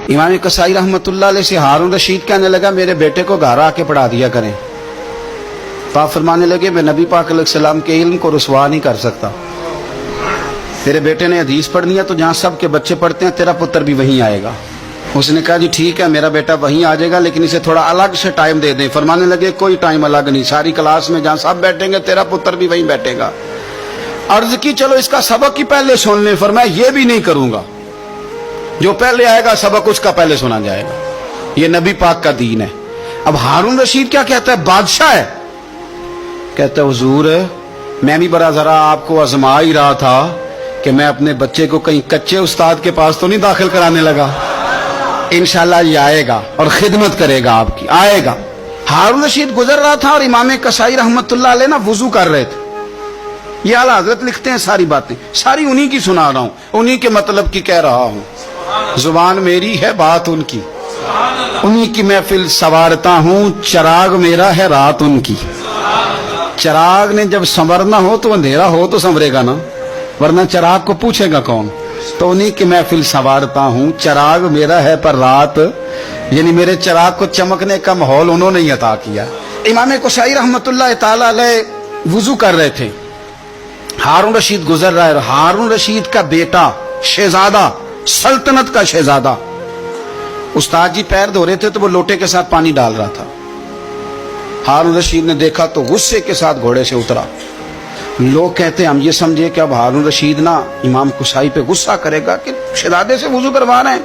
इमाम कसाई रहमतुल्लाह अलैह से हारून रशीद कहने लगा मेरे बेटे को घर आके पढ़ा दिया करें। तो आप फरमाने लगे मैं नबी पाक अलैहिस्सलाम के इल्म को रुसवा नहीं कर सकता। तेरे बेटे ने हदीस पढ़नी है तो जहाँ सब के बच्चे पढ़ते हैं तेरा पुत्र भी वहीं आएगा। उसने कहा जी ठीक है मेरा बेटा वहीं आ जाएगा, लेकिन इसे थोड़ा अलग से टाइम दे दें। फरमाने लगे कोई टाइम अलग नहीं, सारी क्लास में जहाँ सब बैठेंगे तेरा पुत्र भी वहीं बैठेगा। अर्ज की चलो इसका सबक ही पहले सुन ले। फरमाया ये भी नहीं करूंगा, जो पहले आएगा सबक उसका पहले सुना जाएगा। ये नबी पाक का दीन है। अब हारून रशीद क्या कहता है, बादशाह है, कहता है हुजूर मैं भी बड़ा जरा आपको आजमा ही रहा था कि मैं अपने बच्चे को कहीं कच्चे उस्ताद के पास तो नहीं दाखिल कराने लगा। इंशाल्लाह ये आएगा और खिदमत करेगा आपकी, आएगा। हारून रशीद गुजर रहा था और इमाम कसाई रहमतुल्लाह अलैह ना वुजू कर रहे थे। ये आला हजरत लिखते हैं सारी बातें, सारी उन्हीं की सुना रहा हूं, उन्हीं के मतलब की कह रहा हूं। जुबान मेरी है बात उनकी, उन्हीं की महफिल संवारता हूं, चिराग मेरा है रात उनकी। चिराग ने जब संवरना हो तो अंधेरा हो तो संवरेगा ना, वरना चिराग को पूछेगा कौन। तो उन्हीं की महफिल संवारता हूं, चिराग मेरा है पर रात, यानी मेरे चिराग को चमकने का माहौल उन्होंने ही अता किया। इमाम कसाई रहमतुल्लाह ताला अलैह वुजू कर रहे थे, हारून रशीद गुजर रहा है। हारून रशीद का बेटा शहजादा, सल्तनत का शहजादा, उस्ताद जी पैर धो रहे थे तो वो लोटे के साथ पानी डाल रहा था। हारून रशीद ने देखा तो गुस्से के साथ घोड़े से उतरा। लोग कहते हैं हम ये समझे कि अब हारून रशीद ना इमाम कुसाई पे गुस्सा करेगा कि शहजादे से वुजू करवा रहे हैं।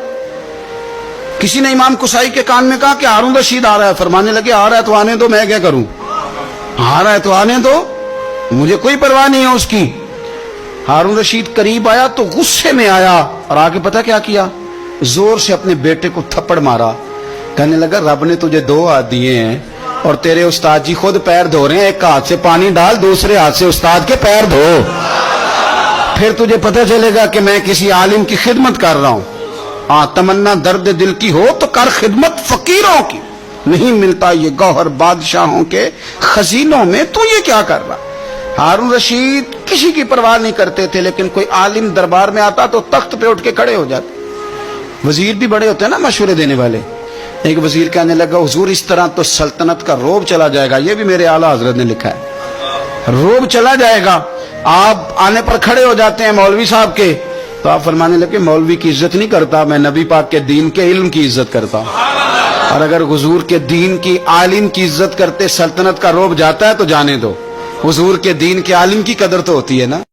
किसी ने इमाम कुसाई के कान में कहा कि हारून रशीद आ रहा है। फरमाने लगे आ रहा है तो आने दो, मैं क्या करूं, आ रहा है तो आने दो, मुझे कोई परवाह नहीं है उसकी। हारून रशीद करीब आया तो गुस्से में आया और आगे पता क्या किया, जोर से अपने बेटे को थप्पड़ मारा। कहने लगा रब ने तुझे दो हाथ दिए हैं और तेरे उस्ताद जी खुद पैर धो रहे हैं, एक हाथ से पानी डाल दूसरे हाथ से उस्ताद के पैर धो, फिर तुझे पता चलेगा कि मैं किसी आलिम की खिदमत कर रहा हूं। तमन्ना दर्द दिल की हो तो कर खिदमत फकीरों की, नहीं मिलता ये गौहर बादशाहों के खजीनों में, तू ये क्या कर रहा। हारून रशीद किसी की परवाह नहीं करते थे, लेकिन कोई आलिम दरबार में आता तो तख्त पे उठ के खड़े हो जाते। वजीर भी बड़े होते हैं ना मशवरे देने वाले। एक वजीर कहने लगा हुजूर इस तरह तो सल्तनत का रोब चला जाएगा। ये भी मेरे आला हजरत ने लिखा है, रोब चला जाएगा। आप आने पर खड़े हो जाते हैं मौलवी साहब के, तो आप फरमाने लगे मौलवी की इज्जत नहीं करता, मैं नबी पाक के दीन के इल्म की इज्जत करता हूं। और अगर हुजूर के दीन की आलिम की इज्जत करते सल्तनत का रोब जाता है तो जाने दो, हुजूर के दीन के आलिम की कदर तो होती है ना।